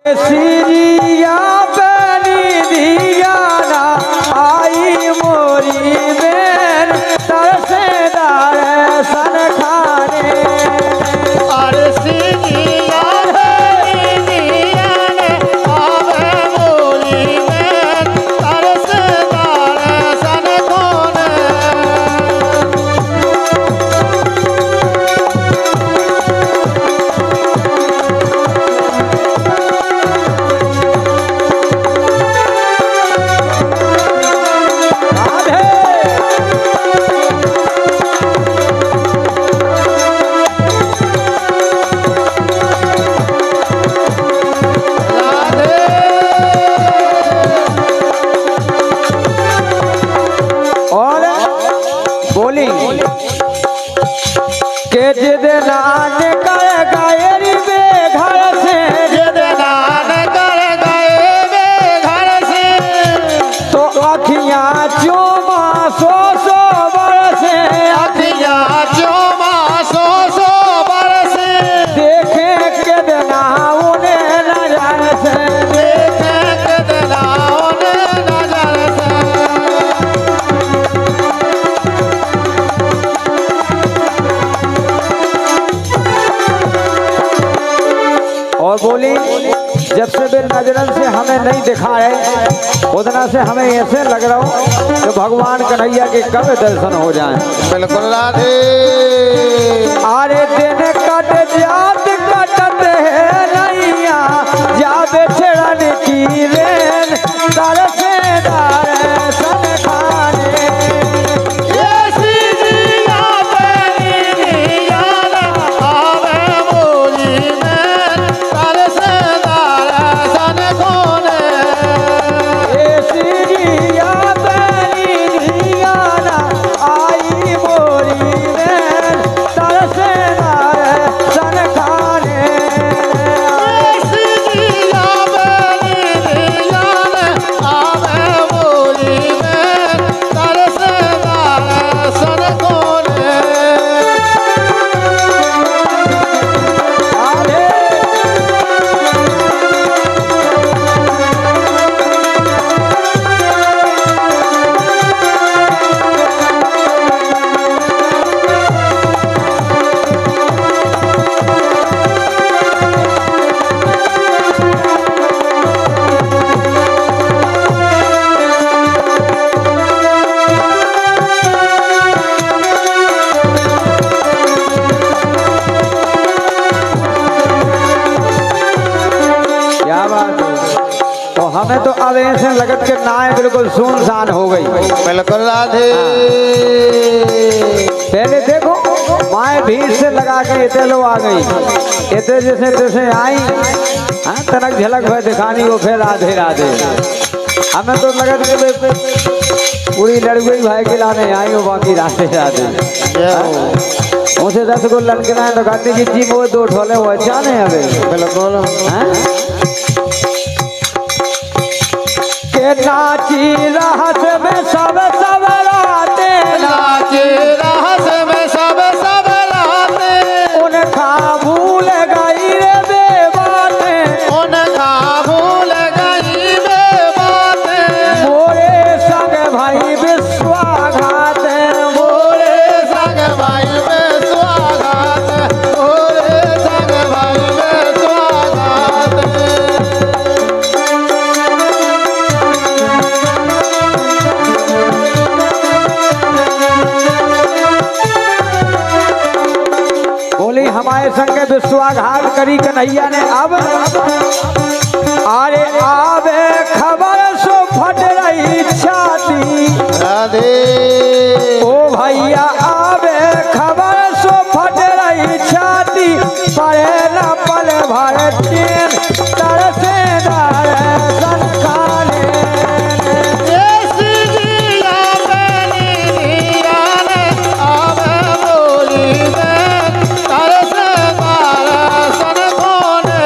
सिरिया बनी दियाना आई मोरी बेन तरसेदार सन खाने अरे सिरिया बनी दियाना आवे मोरी बेन तरसेदार सन खाने बोली के जिद नान कर गायरी बेघर से जिद नान कर गए बेघर से तो अखियां चूमा सो बरसे अखियां चूमा सो बरसे देखे के देना उन्हें नजर से देखे कितना उन्हें नजर से और बोली जब से बिन नजरन से हमें नहीं दिखा है उतना से हमें ऐसे लग रहा हो कि भगवान कन्हैया के कब दर्शन हो जाएं। बिल्कुल राधे आरे दिन कट जात कटत है नैया जाबे छेड़न की रेन तरसेदार सन खाने ये सिरिया बनी दियाना आवे मोरी बेन तरसेदार सन खाने ए सिरिया बनी दियाना आई मोरी रेन तरसेदार सन खाने सिरिया बनी दियाना आवे मोरी बेन तरसेदार सन खाने आरे क्या बात है। तो हमें तो अब ऐसे लगत के नाय बिल्कुल सुनसान हो गई। बिल्कुल राधे पहले देखो माए भीड़ से लगा के इतने लोग आ गई इतने जैसे तैसे आई हाँ तनक झलक भर दिखानी वो फिर राधे राधे हमें तो लगत के पूरी लड़गई भाई के लाने आई हो बाकी राधे राधे उसे 10 गो लड़के ना तो कहती जी वो 2 ठोले वो अच्छा नहीं हमें बिल्कुल हाँ? के नाची रहस में सब राते नाचे रहस में सब राते उनका भूल गई रे बेबाते उनका भूल गई बेबातें मोरे संग भाई विश्वाघात मोरे संग भाई में स्वागत मोरे संग भाई में स्वागत बोली हमारे संग विश्वाघात करी कन्हैया ने अब अरे आवे खबर सो फट रही छाती राधे ओ भैया आवे खबर सो फट रही छाती परे न पल भर चैन तरसेदार सन खाने ये सिरिया बनी दियाना आवे मोरी बेन तरसेदार सन खाने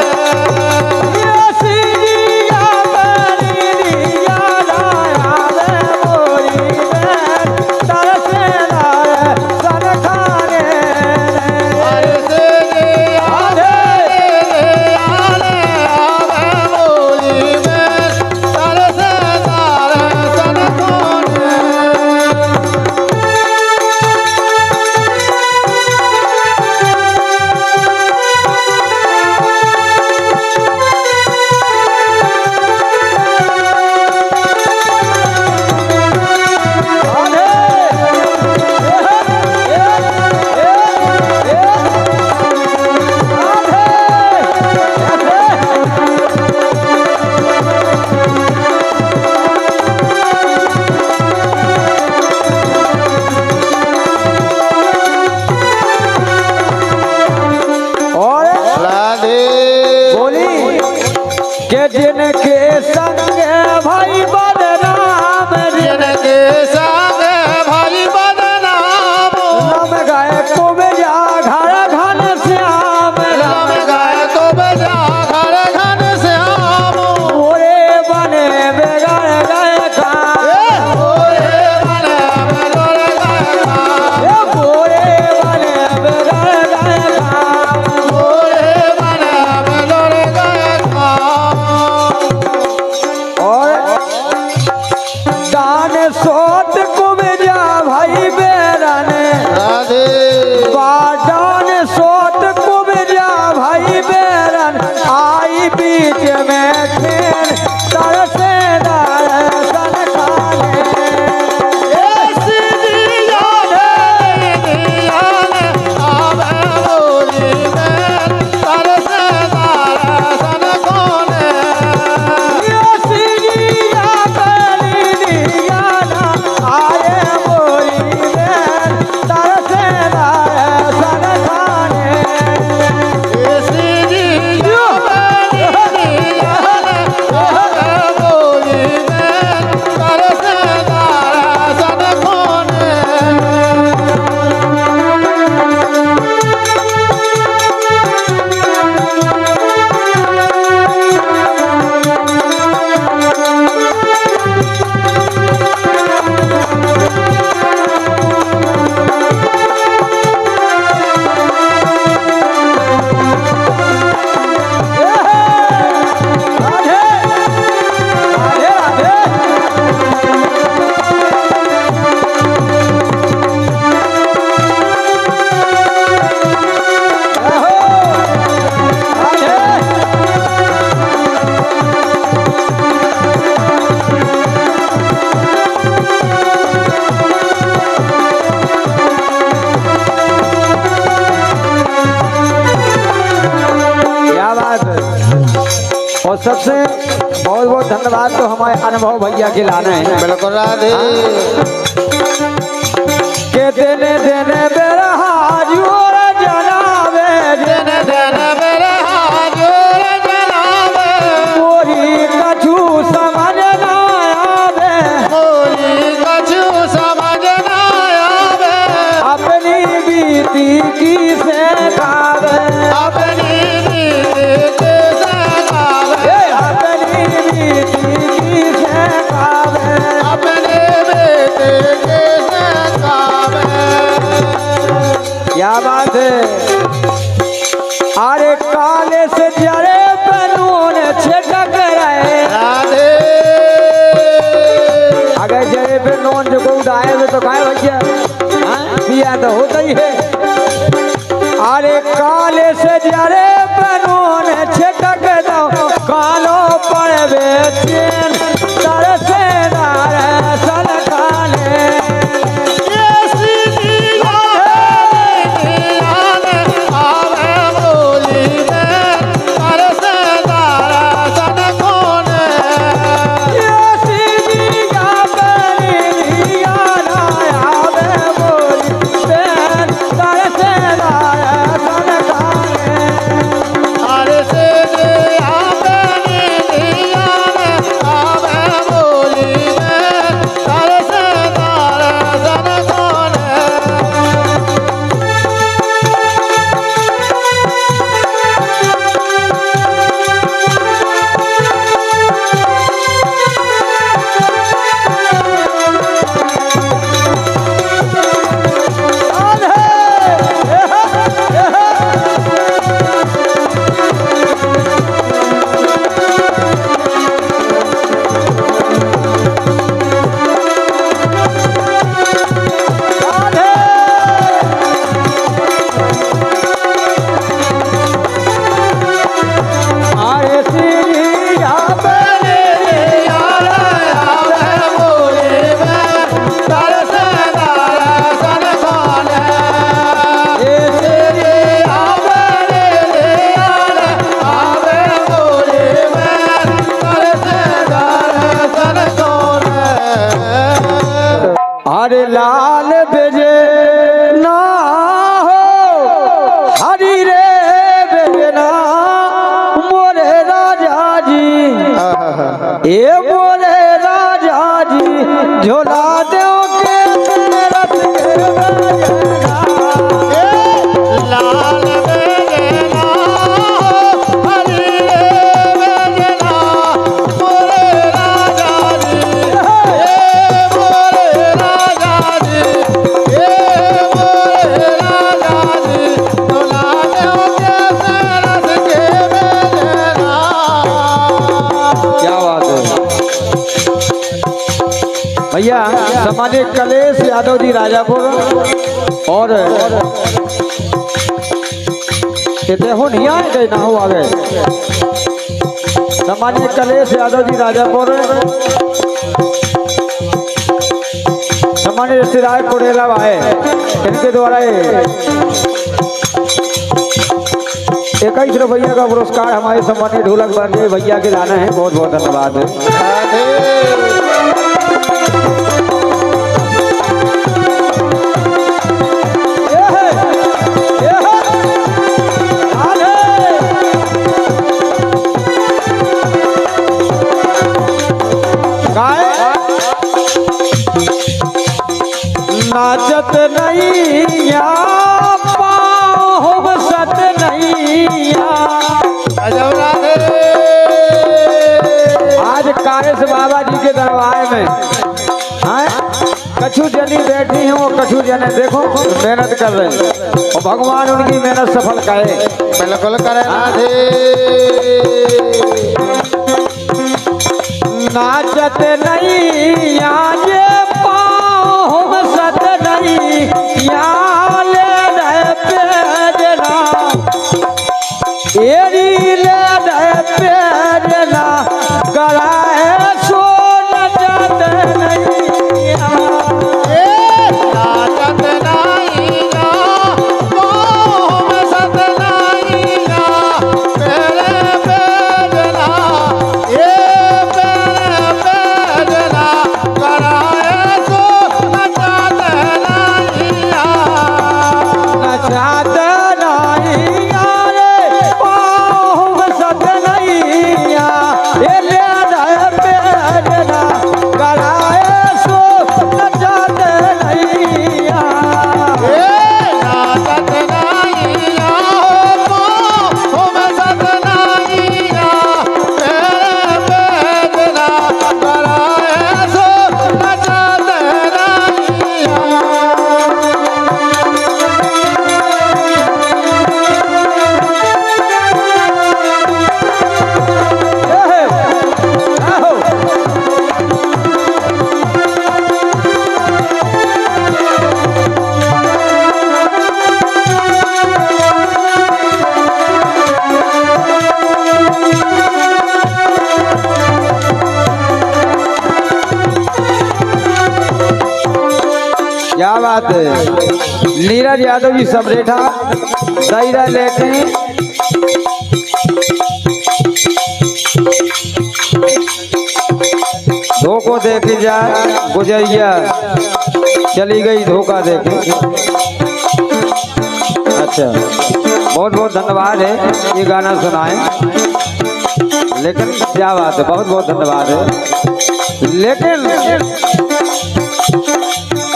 के जिनके संग भाई बदनाम जिनके संग भाई बदनाम राम गाय को बेजा घर घन श्याम राम गाय को बजा घर घन श्याम मोरे बने बेगड़ गए का ओरे बने बेगड़ गए का मोरे बने बेगड़ गए का ओरे बने बेगड़ गए का और दान सोत को बेजा भाई बेरन राधे बादान सोत को बेजा भाई बेरन आई बीच में खेल तरसे दर्शन खाने सिरिया कली दियाना आए मोरी बेर तरसे दर्शन खाने राधे राधे राधे राधे क्या बात है और सबसे बहुत बहुत धन्यवाद तो हमारे अनुभव भैया के लाना है बिल्कुल राधे के देने देने बेरा हाजूर जनावे दिन दिन मेरे हाजूर जनावे मोरी कछु समझ ना आवे मोरी कछु समझ ना आवे अपनी बीती की से गावे अपनी नीति से गावे अपनी बीती की से गावे अपने बेटे के से गावे क्या बात है अरे काले से जड़े बनून छिटक रहे राधे अगर जड़े पे नोन जो को उड़ाए हुए तो खाए भैया हाँ? पिया तो होता ही है अरे काले से जड़े बनून छिटक दो कालो पर बेचैन तरसे दर्शन खाने ये सीधी आवे बोली में तरसे दर्शन कोने सिरिया कली दियाना आवे मोरी बेर तरसे दर्शन खाने अरे से आवे आवे बोली में तरसे दर्शन कोने अरे सिरिया अरे लाल बेजे ना हो हरी रे बेजना मोरे राजा जी ए मोरे राजा जी झोला दो के रथ के बजना। लाल बेजना हरी बेजना मोरे राजा जी मोरे राजा जी मोरे राजा जी झोला दो के रथ के बेजना। क्या बात है भैया। सामान्य कलेश यादव जी राजापुर और कहते हो नहीं आए गए ना हो आ गए। सामान्य कलेश यादव जी राजापुर सामान्य रिश्तेदार कोडेला आए, इनके द्वारा 21 रुपया का पुरस्कार हमारे सम्मानित ढोलक बांधे भैया के जाना है। बहुत बहुत धन्यवाद है। नाचत नहीं या पाँव सत नहीं या। आज कारेश बाबा जी के दरबार में कछु जनी बैठी हैं, वो कछु जने देखो मेहनत कर रहे हैं और भगवान उनकी मेहनत सफल करे। बिल्कुल करे राधे। नाचत नहीं या ये पाँव सत नहीं या ले रहे पेजना एरी ले रहे पेजना कराए सो नचत नहीं या। नाचत नहीं या मोह सत नहीं या मेरे बेजना मेरे बेजना कराए सो नचत नहीं या। नचत नहीं या रे पाँव सत नहीं या ए ले रहे पेजना कराए सो नचत नहीं या। नाचत नहीं या मोह सत नहीं या मेरे बेजना कराए सो नचत नहीं या। क्या बात है। नीरज यादव जी सबरेठा दायरा लेके धोखो देख जा गुजरिया चली गई धोखा देखे। अच्छा बहुत बहुत धन्यवाद है ये गाना सुनाए। लेकिन क्या बात है, बहुत बहुत धन्यवाद है। लेकिन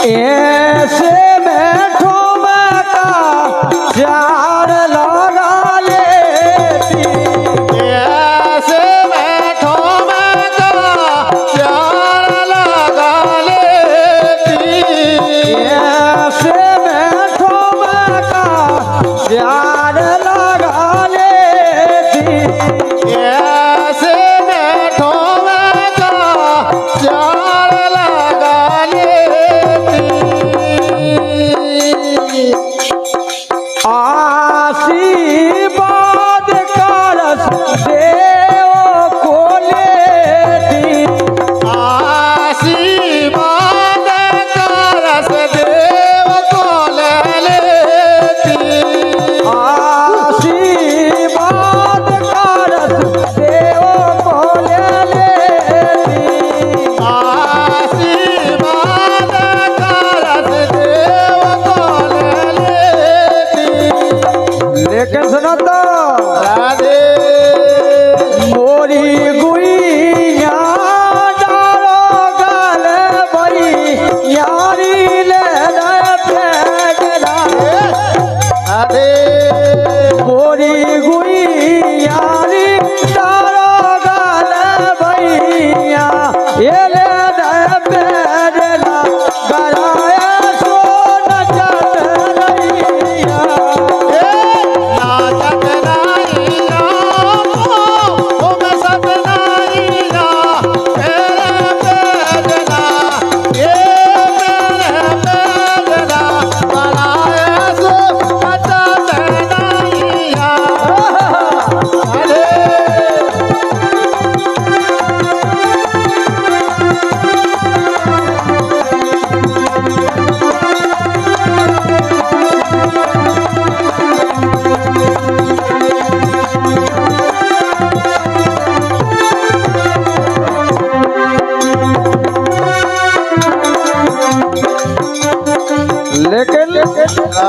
ऐसे बैठो मैं का चार लगा लेती ऐसे बैठो मैं चार लगा लेती ऐसे बैठो मैं का चार लगा लेती ऐसे बैठो मैं चार लगा लेती। आ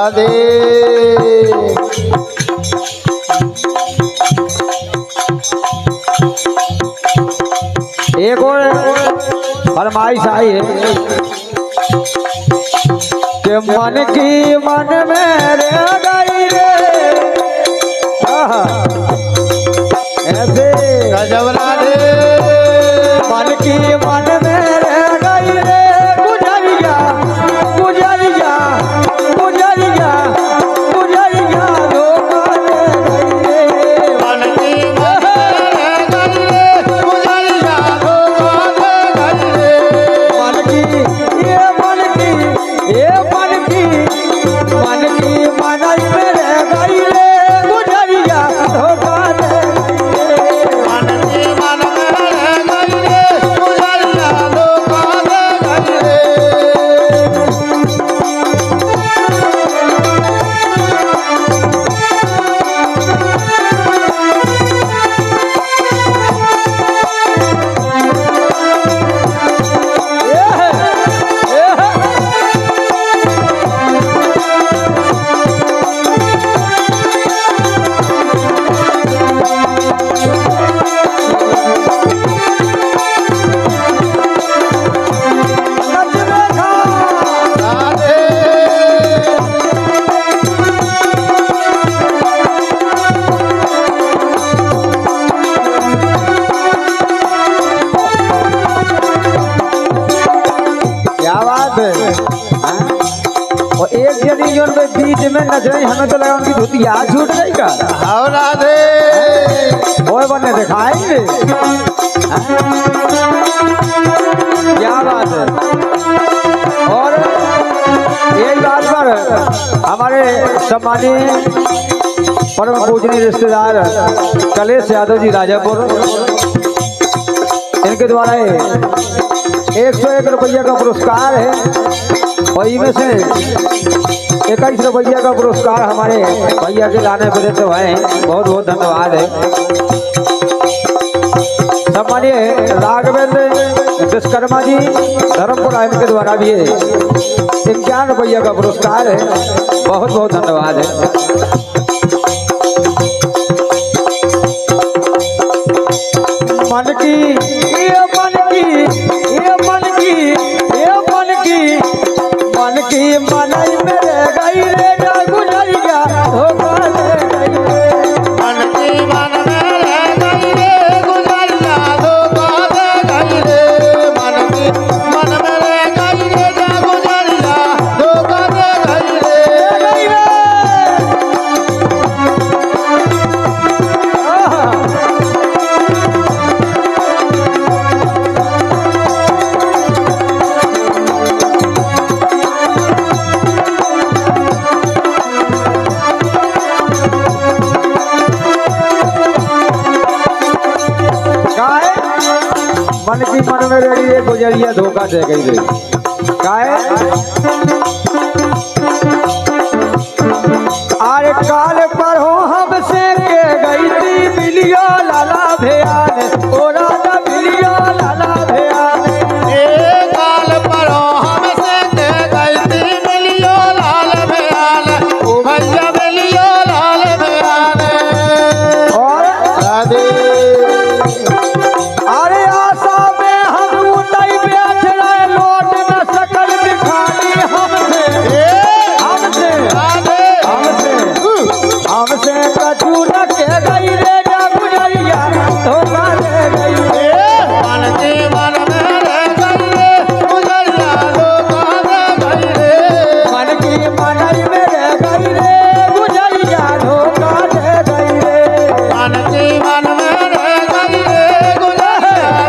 राधे एक और फरमाइश आई है कि मन की मन में रह गई रे। आहा, ऐसे गजब राधे मन की मन में रह गई रे। गुजरिया गुजरिया गुजरिया गुजरिया धोखा दे गई रे। मन की मन रह गई रे गुजरिया धोखा दे गई रे मन की ये मन की ये मन की मन की मन में रह गई रे। गुजरिया धोखा दे गई रे। मन की मन में रह गई रे गुजरिया धोखा दे गई रे ये है, ये है। नच देखा। राधे क्या बात है हाँ? और एक जनी जो उनके बीच में नच रही, हमें तो लगा उनकी धुतिया छूट गई का। आओ राधे ओए बने दिखाएंगे हाँ? क्या बात है। और एक बात पर हमारे सम्मानीय परम पूजनीय रिश्तेदार कलेश यादव जी राजापुर, इनके द्वारा 101 रुपया का पुरस्कार है और इनमें से 21 रुपया का पुरस्कार हमारे भैया के लाने पर देते हुए बहुत बहुत धन्यवाद है। सम्मानीय राघवेंद्र विश्वकर्मा जी धर्मपुर इनके द्वारा भी 51 रुपया का पुरस्कार है। बहुत बहुत धन्यवाद है। मन की ये मन की ये मन की ये मन की मन की मन में रह गई रे। गुजरिया धोखा दे गई रे। मन की मन में रह गई रे गुजरिया धोखा दे गई रे मन की मन में रह गई रे गुजरिया धोखा दे गई रे आहा, काहे मन की मन में रही रे गुजरिया धोखा दे गई रे। काहे अरे काल पर हो हमसे के गई थी मिलियो लाला भैयान। ओ राजा मिलियो लाला भैयान। एक काल पर हमसे दे गई थी मिलियो लाल बयान ओ भैया मिलियो लाल बयान और राधे अरे आशा में हम नहीं बैठ रहे, लौट न सकल दिखानी हमसे हमसे राधे हमसे हमसे कछु न के गई रे। गुजरिया धोखा दे गई रे। मन की मन में रह गई रे गुजरिया धोखा दे गई रे मन की मन में रह गई रे। गुजरिया धोखा दे गई रे। मन की मन में रह गई रे गुजरिया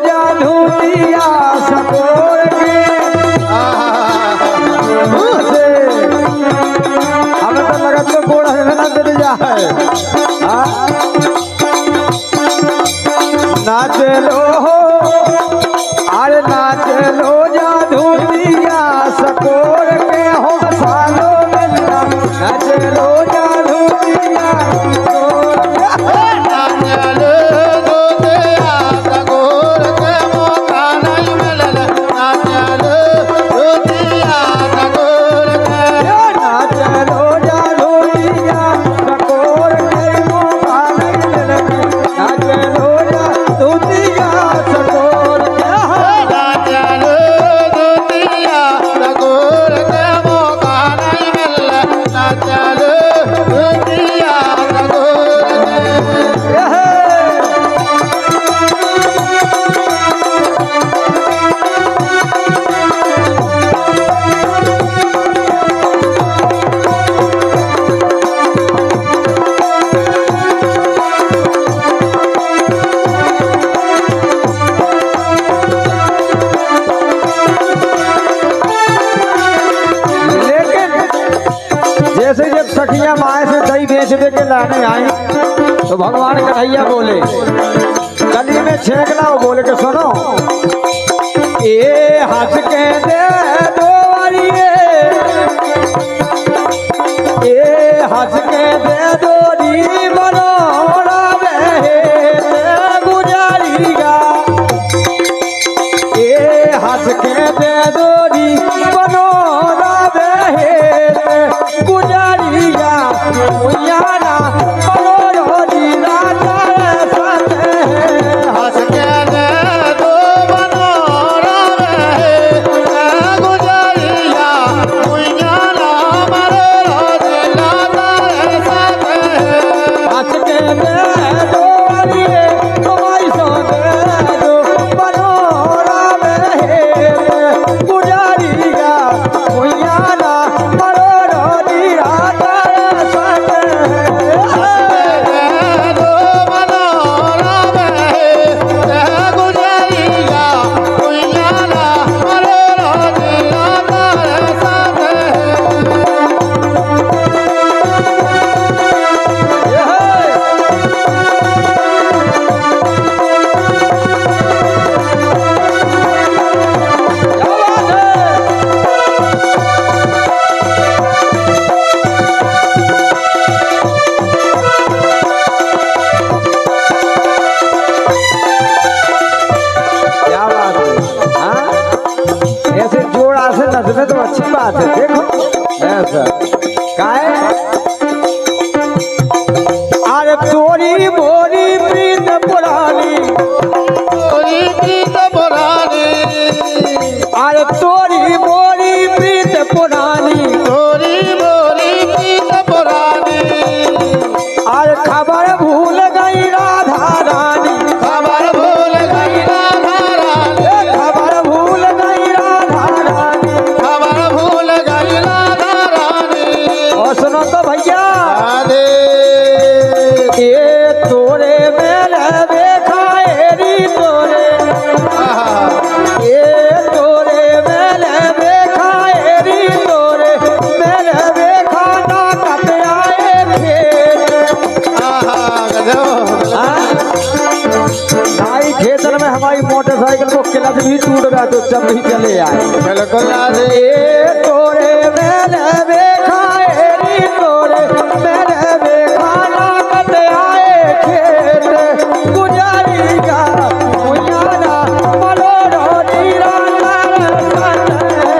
जा धूतिया सकोर के से हमें तो लगत तो कोड़ा है ना दे जा है नाच लो अरे नाच लो जा धूतिया सकोर के हो सालो मिलना नाच लो जा धूतिया सकोर नाच लो जा धूतिया सकोर के मौका नहीं मिलना नाच लो जा धूतिया सकोर के जैसे जब सखिया माए से दही बेच दे के लाने आई तो भगवान कन्हैया बोले गली में छेकला वो बोले के सुनो ए हंस के दे दो वालिए ए हंस के दे दो री मनोरा बहे गुजारिया ए हंस के दे दो री मनोरा बहे गुजारिया उयाना मनोरो दीना तारे साथे हंस के दे दो मनोरा बहे गुजारिया उयाना मनोरो दीना तारे साथे हंस के दे दो वालिए कमाई सो दे दो मनोरा बहे गुजारिया उयाना मनोरो दीना तारे साथे क्या बात है हाँ? ऐसे जोड़ा से नचने तो अच्छी बात है देखो ऐसा काहे अरे तोरी बोरी प्रीत पुरानी अरे तोरी बोरी प्रीत पुरानी अरे खबर भूल गई राधा रानी खबर भूल गई राधा रानी और सुनो तो भैया ये तोरे मेरे देखा एरी तोरे ये तोरे मेरे देखा एरी तोरे मेरे देखा ना कट आए खेत नाई खेतर में हमारी मोटरसाइकिल को क्लच भी टूट गया तो जब भी चले आए ये तोरे मेरे देखा एरी तोरे मेरे देखा ना कट आए खेत गुजारिया उयाना मनोरो दीना तारे साथे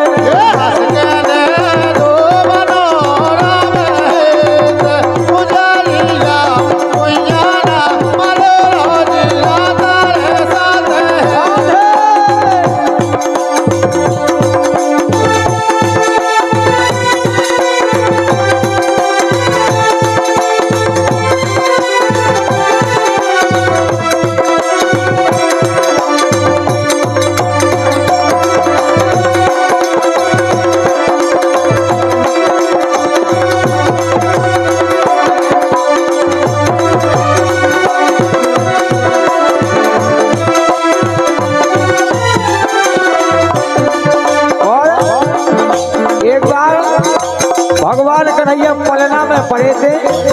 कन्हैया पलना में पड़े थे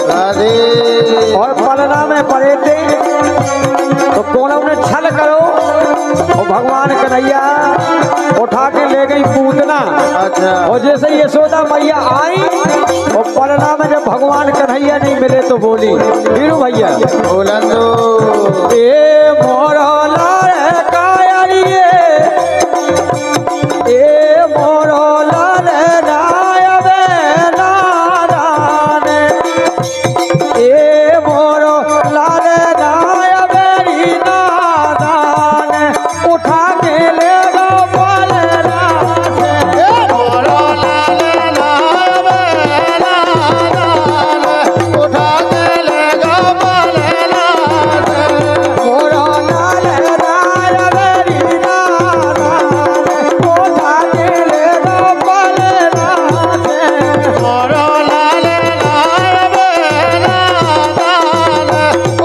राधे और पलना में पड़े थे तो कोनों ने छल करो और भगवान कन्हैया उठा के ले गई पूतना। अच्छा और जैसे यशोदा मैया आई और पलना में जब भगवान कन्हैया नहीं मिले तो बोली वीरू भैया बोला तो ए मोरा लाल कायरिए ए मोरा लाल नायबे नाराने ए मोरा लाल नायबे नाराने उठा के ले गो पलना से मोरा लाल उठा के ले गा पलना से मोरा लाल नायबे नाराने उठा के ले गो पलना से मोरा लाल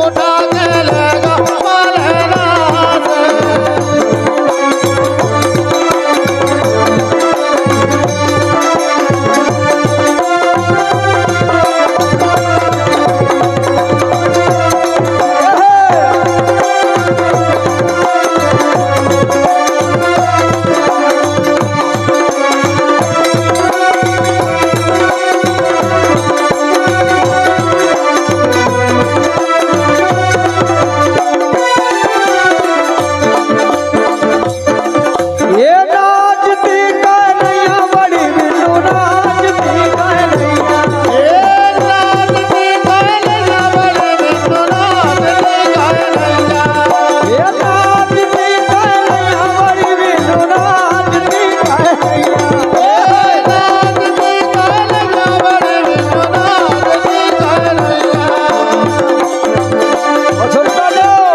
उठा के ले गा पलना से ये नाचती कन्हैया बड़ी बिल्लू नाचती कन्हैया ये नाचती कन्हैया बड़ी बिल्लू नाचती कन्हैया और सुनता जाओ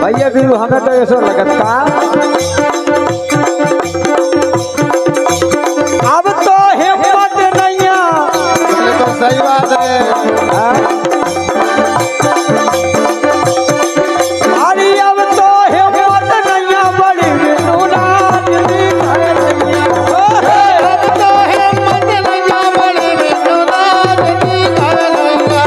भैया बीरू हमें तो ऐसा लगत का अब तो हिम्मत नहीं तो सही बात है अरे अब तो हिम्मत नहीं बड़ी बिल्लू नाचती कन्हैया अब तो हिम्मत नहीं बड़ी विश्वनाथ की कन्हैया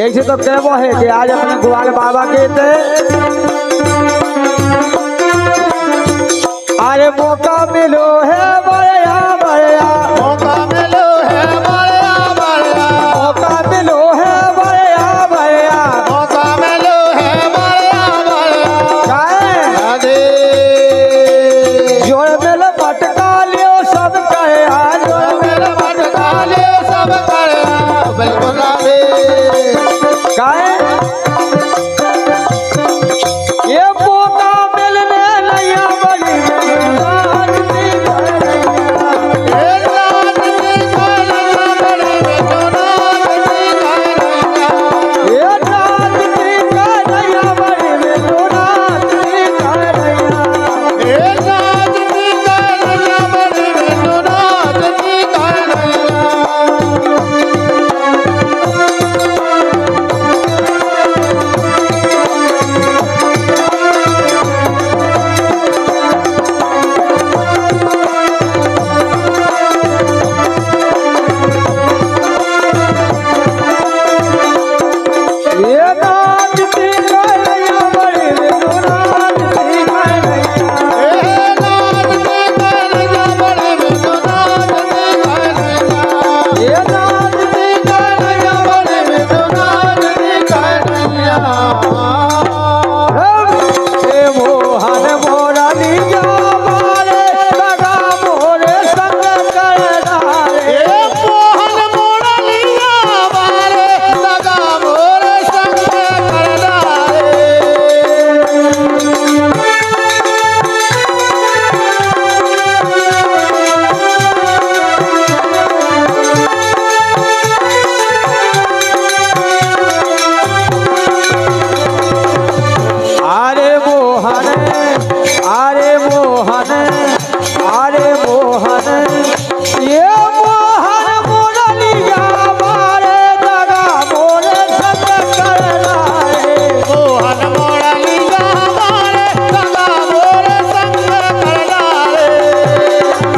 एक से तो कहबो है कि आज अपने ग्वाल बाबा के थे अरे मौका मिलो है बड़या बड़या मौका मिलो है बड़या बड़या मौका मिलो है बड़या बड़या मौका मिलो है बड़या बड़या काहे राधे जोड़ मेल पटका लियो सब कहे आज मेरे भटका ले सब करे बिल्कुल राधे काहे मोहन अरे मोहन अरे मोहन ये मोहन मुरलिया मारे दगा मोरे संग कर लाए मोहन मुरलिया मारे दगा मोरे संग कर लाए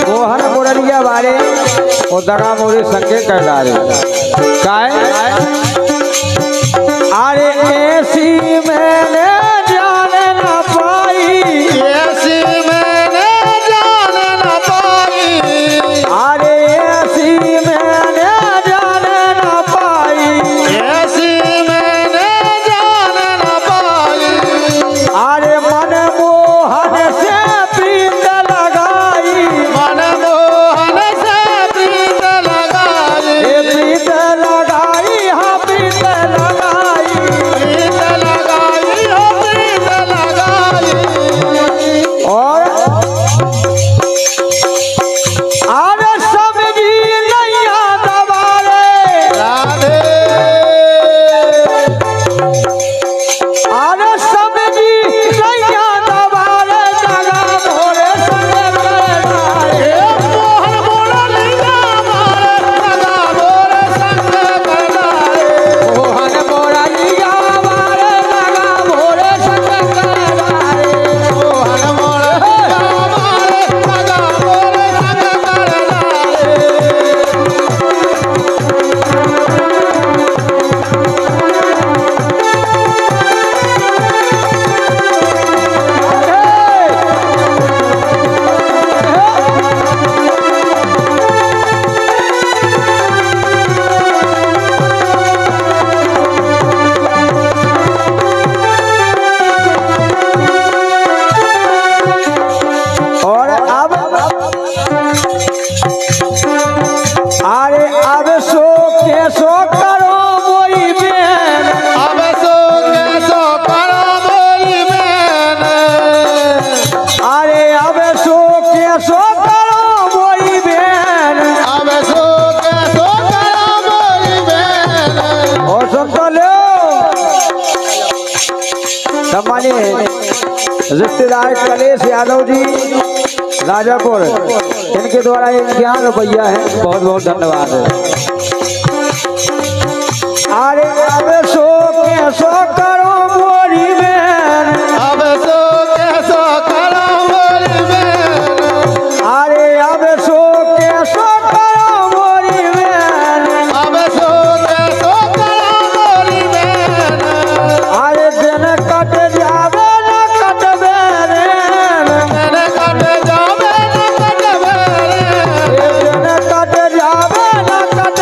मोहन मुरलिया वाले और दगा मोरे संगे कर डाले काय अरे ऐसी मैंने जान न पाई ऐसी मैंने जान न पाई अरे ऐसी मैंने जान न पाई ऐसी मैंने जान न पाई अरे मन मोहन से प्रीत लगाई मन मोहन से प्रीत लगाई ये प्रीत लगाई हाँ प्रीत लगाई प्रीत लगाई हो प्रीत लगाई और अरे सब्जी नैया दबारे राधे अरे सब्जी नैया दबारे दगा मोरे संग कर लाए मोहन मुरलिया मारे दगा मोरे संग कर लाए मोहन मुरलिया मारे दगा मोरे संग कर लाए मोहन मुरलिया मारे दगा मोरे संग कर लाए और अब अरे अब सो के सो करो मोई बेन अब सो के सो करो मोरी बहन अरे अब सो के सो करो मोई बेन अब सो के सो करो मोरी बहन और सुन तो लो सम्मानित रिश्तेदार कलेश यादव जी राजापुर इनके द्वारा 11 रुपया है बहुत बहुत धन्यवाद अरे अब सो के सो करो मोरी बेन अब सो के सो करो मोरी बहन अरे अब सो के सो करो मोरी बेन अब सो के सो करो मोरी बहन अरे दिन कट जावे न कटबे रे मैंने कट जावे न कट बेरे दिन कट जावे न कटबे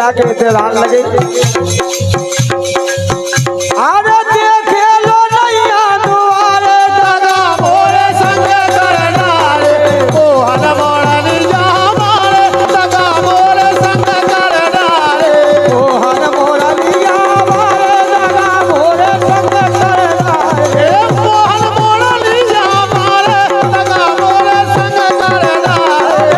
जाके इतरान लगे अरे देखे लो नैया दुआरे दगा मोरे संग करना रे मोहन मोरनी जा मारे दगा मोरे संग करना रे मोहन मोरनिया मारे दगा मोरे संग करना रे मोहन मोरनी जा मारे दगा मोरे संग करना रे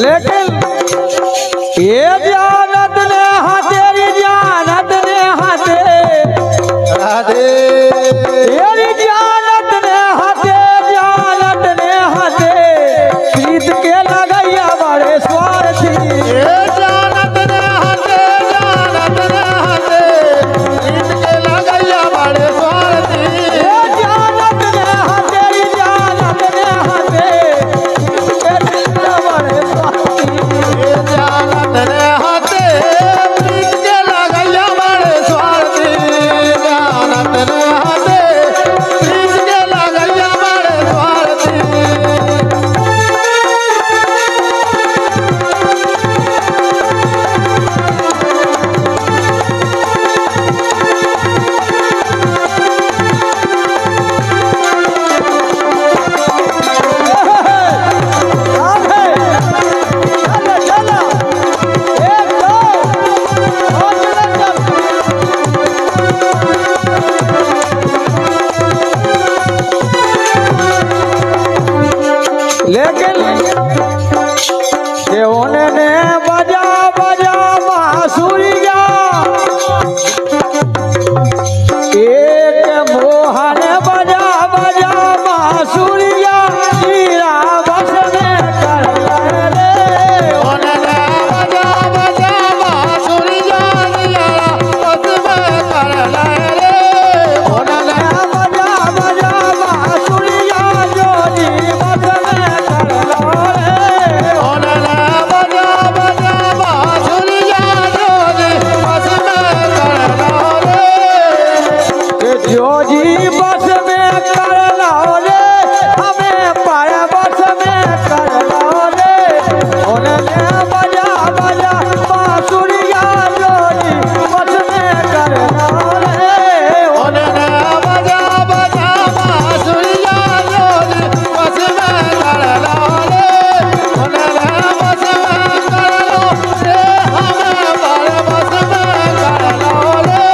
लेकिन ये जानत ने तेरी जानत ने राधे तेरी जानत ने प्रीत के लगैया बड़े स्वार्थी जानत ने हाथे प्रीत के लगैया बड़े स्वार्थी ये जानत ने तेरी जानत ने प्रीत के बड़े स्वार्थी जानत ने हाथे प्रीत के लगैया बड़े स्वार्थी जानत ने हाथे प्रीत के लगैया बड़े स्वार्थी लेकिन के उन्होंने बजा बजा बांसुरिया एक मोहन बजा बजा बांसुरिया हीरा बस में कर रे ओनने बजा बजा बांसुरिया दिया बस में कर रे ओनने बजा बजा बांसुरिया जोड़ी बस में कर रे ओनने बजा बजा बांसुरिया जोड़ी बस में कर रे के जोजी बस में कर रे हमें पाय बस में कर रे उन्होंने बजा बजा बांसुरिया जोड़ी बस में कर रे ओनने बजा बजा बांसुरिया जोड़ी बस में कर रे ओनने बस में कर लो रे हमें पर बस में कर लो रे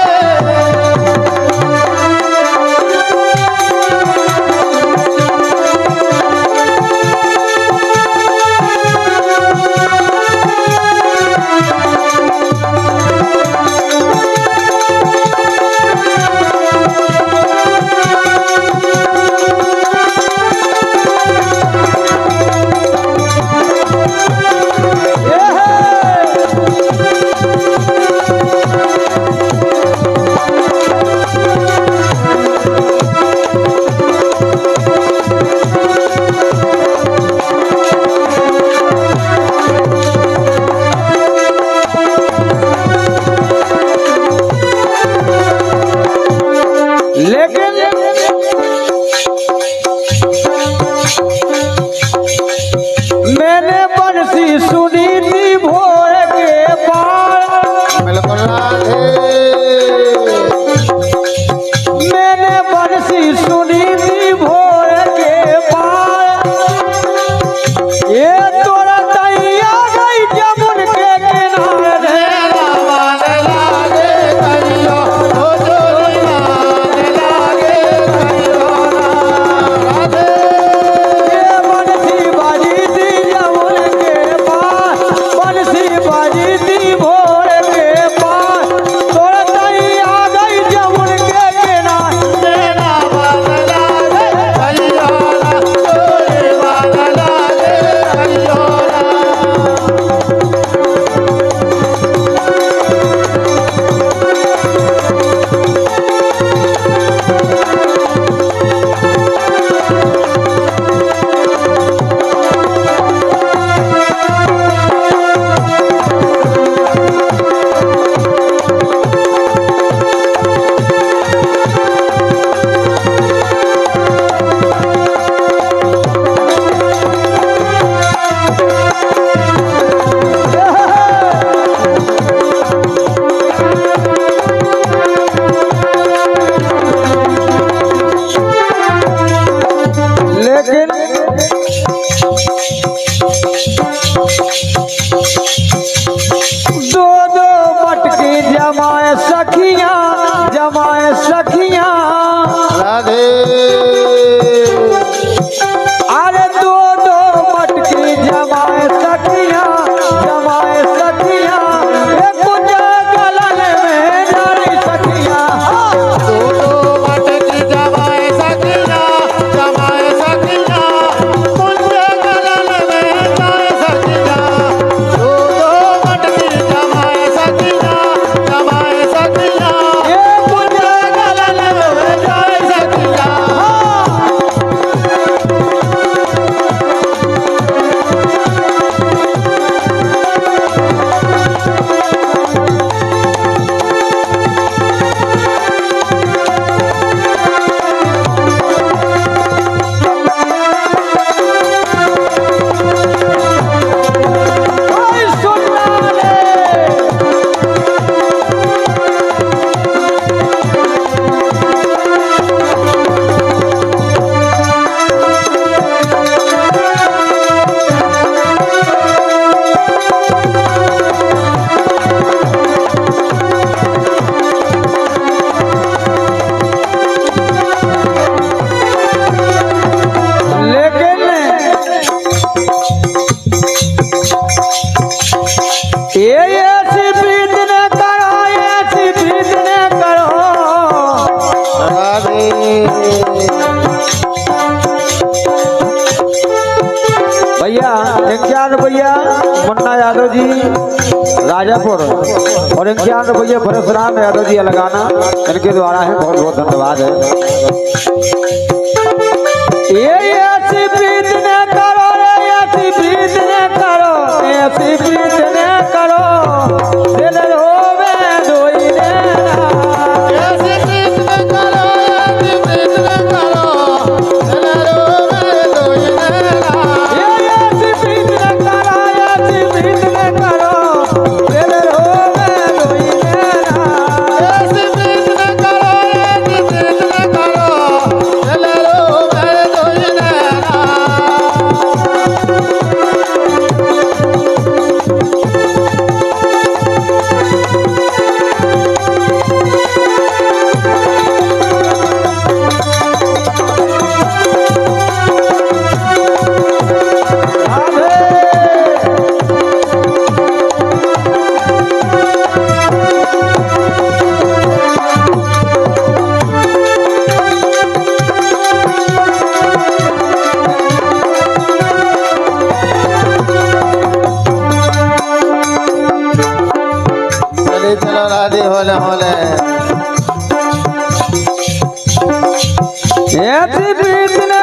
लेकिन मैंने बंसी सुनी थी भोर के पार बिल्कुल राधे मैंने बंसी सुनी थी भोर के पार ये तोरा दैया गई जमुन के किनारे तेरा मन लागे भैया 51 रुपया मुन्ना यादव जी राजापुर और 51 रुपया परशुराम यादव जी लगाना इनके द्वारा है। बहुत बहुत धन्यवाद है। ये ऐसी प्रीत न करो रे, ऐसी प्रीत न करो, ऐसी प्रीत न करो, दिल रोवे दोई नैना। ऐसी प्रीत न करो, ऐसी प्रीत न करो, दिल रोवे दोई नैना। ये ऐसी प्रीत न करो, ऐसी प्रीत न करो, दिल रोवे दोई नैना। ऐसी प्रीत न करो, ऐसी प्रीत न करो, दिल रोवे दोई नैना। चलो राधे होले होले। ऐसी प्रीत न